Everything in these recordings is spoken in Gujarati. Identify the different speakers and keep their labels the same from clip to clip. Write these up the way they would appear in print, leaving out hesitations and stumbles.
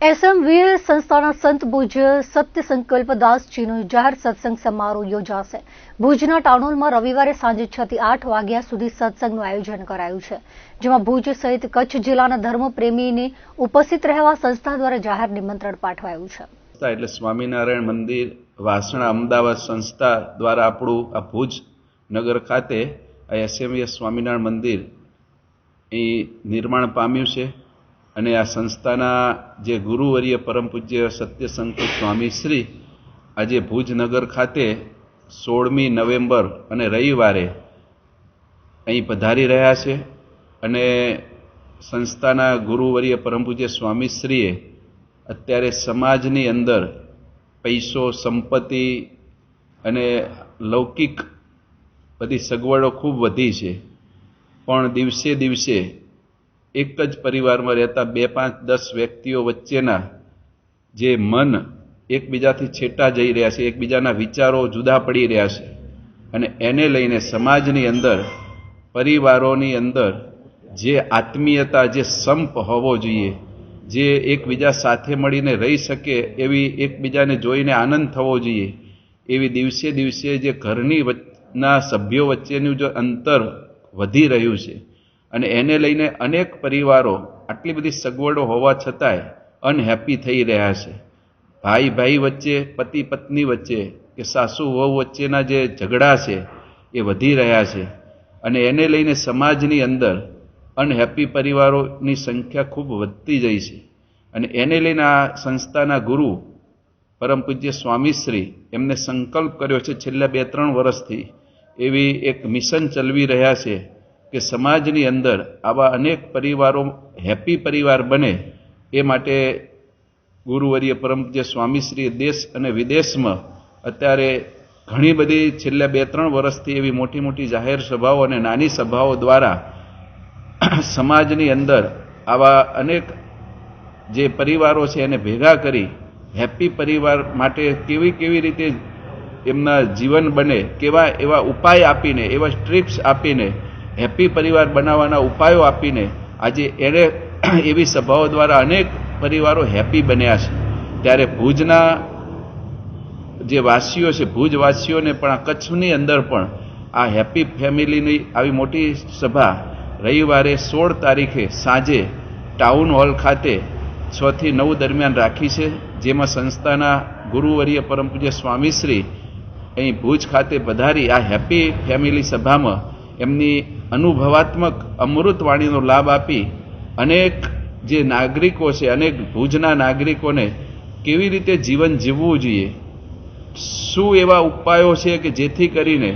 Speaker 1: એસએમવીએ સંસ્થાના સંત પૂજ્ય સત્ય સંકલ્પ દાસજીનો જાહેર સત્સંગ સમારોહ યોજાશે। ભુજના ટાઉન હોલમાં રવિવારે સાંજે 6 થી 8 વાગ્યા સુધી સત્સંગનું આયોજન કરાયું છે, જેમાં ભુજ સહિત કચ્છ જિલ્લાના ધર્મપ્રેમીને ઉપસ્થિત રહેવા સંસ્થા દ્વારા જાહેર નિમંત્રણ પાઠવાયું છે।
Speaker 2: એટલે સ્વામિનારાયણ મંદિર વાસણા અમદાવાદ સંસ્થા દ્વારા આપણું આ ભુજ નગર ખાતે આ એસએમવીએ સ્વામિનારાયણ મંદિર નિર્માણ પામ્યું છે અને આ સંસ્થાના જે ગુરુવર્ય પરમ પૂજ્ય સત્ય સંકલ્પ સ્વામી શ્રી આજે ભુજ નગર ખાતે 16મી નવેમ્બર અને રવિવારે અહીં પધારી રહ્યા છે અને સંસ્થાના ગુરુવર્ય પરમ પૂજ્ય સ્વામી શ્રીએ અત્યારે સમાજની અંદર પૈસો સંપત્તિ અને લૌકિક બધી સગવડો ખૂબ વધી છે, પણ દિવસે દિવસે એક જ પરિવારમાં રહેતા 2, 5, 10 વ્યક્તિઓ વચ્ચેના જે મન એકબીજાથી છેટા જઈ રહ્યા છે, એકબીજાના વિચારો જુદા પડી રહ્યા છે અને એને લઈને સમાજની અંદર પરિવારોની અંદર જે આત્મીયતા જે સંપ હોવો જોઈએ, જે એકબીજા સાથે મળીને રહી શકે એવી એકબીજાને જોઈને આનંદ થવો જોઈએ, એવી દિવસે દિવસે જે ઘરની ના સભ્યો વચ્ચેનું જે અંતર વધી રહ્યું છે અને એને લઈને અનેક પરિવારો આટલી બધી સગવડો હોવા છતાંય અનહેપી થઈ રહ્યા છે। ભાઈ ભાઈ વચ્ચે, પતિ પત્ની વચ્ચે કે સાસુ વહુ વચ્ચેના જે ઝઘડા છે એ વધી રહ્યા છે અને એને લઈને સમાજની અંદર અનહેપી પરિવારોની સંખ્યા ખૂબ વધતી જાય છે અને એને લઈને આ સંસ્થાના ગુરુ પરમ પૂજ્ય સ્વામીશ્રી એમને સંકલ્પ કર્યો છે છેલ્લા 2-3 વર્ષથી એવી એક મિશન ચલાવી રહ્યા છે કે સમાજની અંદર આવા અનેક પરિવારો હેપી પરિવાર બને એ માટે ગુરુવર્ય પરમ પૂજ્ય સ્વામીશ્રીએ દેશ અને વિદેશમાં અત્યારે ઘણી બધી છેલ્લા 2-3 વર્ષથી એવી મોટી મોટી જાહેર સભાઓ અને નાની સભાઓ દ્વારા સમાજની અંદર આવા અનેક જે પરિવારો છે એને ભેગા કરી હેપી પરિવાર માટે કેવી રીતે એમના જીવન બને, કેવા એવા ઉપાય આપીને, એવા સ્ટ્રીપ્સ આપીને હેપી પરિવાર બનાવવાના ઉપાયો આપીને આજે એને એવી સભાઓ દ્વારા અનેક પરિવારો હેપી બન્યા છે। ત્યારે ભુજના જે વાસીઓ છે, ભુજવાસીઓને પણ આ કચ્છની અંદર પણ આ હેપી ફેમિલીની આવી મોટી સભા રવિવારે 16 તારીખે સાંજે ટાઉન હોલ ખાતે 6 થી 9 દરમિયાન રાખી છે, જેમાં સંસ્થાના ગુરુવર્ય પરમ પૂજ્ય સ્વામીશ્રી અહીં ભુજ ખાતે પધારી આ હેપી ફેમિલી સભામાં એમની અનુભવાત્મક અમૃતવાણીનો લાભ આપી અનેક જે નાગરિકો છે, અનેક ભુજના નાગરિકોને કેવી રીતે જીવન જીવવું જોઈએ, શું એવા ઉપાયો છે કે જેથી કરીને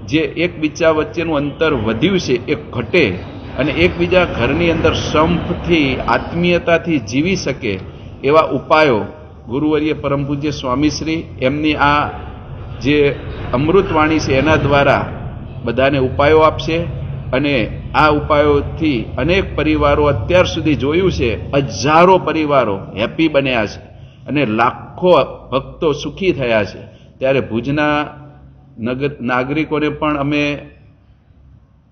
Speaker 2: જે એકબીજા વચ્ચેનું અંતર વધ્યું છે એ ઘટે અને એકબીજા ઘરની અંદર સંપથી આત્મીયતાથી જીવી શકે એવા ઉપાયો ગુરુવર્ય પરમ પૂજ્ય સ્વામીશ્રી એમની આ જે અમૃતવાણી છે એના દ્વારા બધાને ઉપાયો આપશે અને આ ઉપાયોથી અનેક પરિવારો અત્યાર સુધી જોયું છે, હજારો પરિવારો હેપી બન્યા છે અને લાખો ભક્તો સુખી થયા છે। ત્યારે ભુજના નાગરિકોને પણ અમે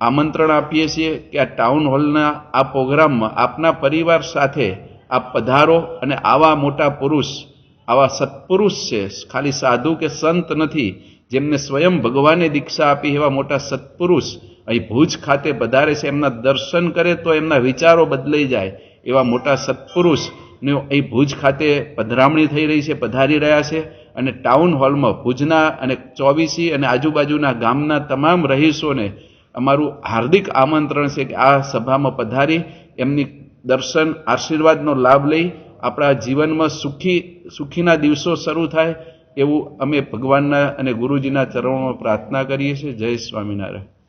Speaker 2: આમંત્રણ આપીએ છીએ કે આ ટાઉન હોલના આ પ્રોગ્રામમાં આપના પરિવાર સાથે આપ પધારો અને આવા મોટા પુરુષ, આવા સત્પુરુષ છે, ખાલી સાધુ કે સંત નથી, જેમને સ્વયં ભગવાને દીક્ષા આપી એવા મોટા સત્પુરુષ અહીં ભુજ ખાતે પધારે છે, એમના દર્શન કરે તો એમના વિચારો બદલાઈ જાય એવા મોટા સત્પુરુષને અહીં ભુજ ખાતે પધરામણી થઈ રહી છે, પધારી રહ્યા છે અને ટાઉન હોલમાં ભુજના અને 24 અને આજુબાજુના ગામના તમામ રહીશોને અમારું હાર્દિક આમંત્રણ છે કે આ સભામાં પધારી એમની દર્શન આશીર્વાદનો લાભ લઈ આપણા જીવનમાં સુખીના દિવસો શરૂ થાય એવું અમે ભગવાનના અને ગુરુજીના ચરણોમાં પ્રાર્થના કરીએ છીએ। જય સ્વામિનારાયણ।